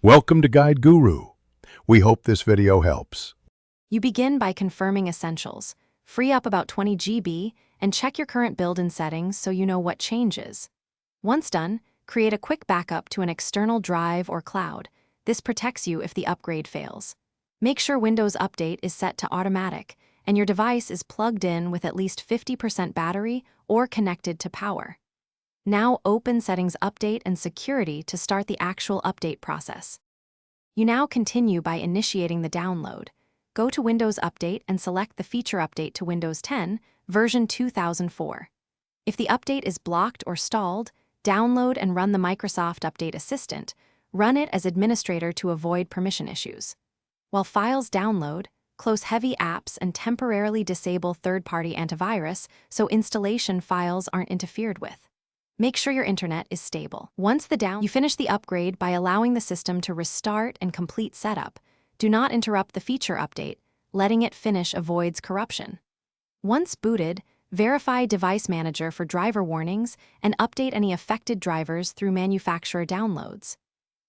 Welcome to Guide Guru. We hope this video helps. You begin by confirming essentials, free up about 20 GB, and check your current build and settings so you know what changes. Once done, create a quick backup to an external drive or cloud. This protects you if the upgrade fails. Make sure Windows Update is set to automatic, and your device is plugged in with at least 50% battery or connected to power. Now open Settings Update and Security to start the actual update process. You now continue by initiating the download. Go to Windows Update and select the feature update to Windows 10, version 2004. If the update is blocked or stalled, download and run the Microsoft Update Assistant. Run it as administrator to avoid permission issues. While files download, close heavy apps and temporarily disable third-party antivirus so installation files aren't interfered with. Make sure your internet is stable. Once you finish the upgrade by allowing the system to restart and complete setup. Do not interrupt the feature update. Letting it finish avoids corruption. Once booted, verify Device Manager for driver warnings and update any affected drivers through manufacturer downloads.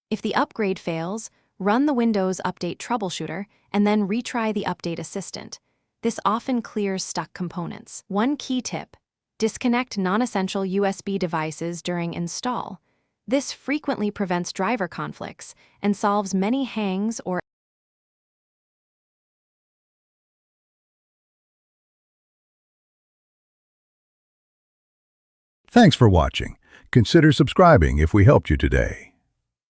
If the upgrade fails, run the Windows Update Troubleshooter and then retry the Update Assistant. This often clears stuck components. One key tip: disconnect non-essential USB devices during install. This frequently prevents driver conflicts and solves many hangs or Thanks for watching. Consider subscribing if we helped you today.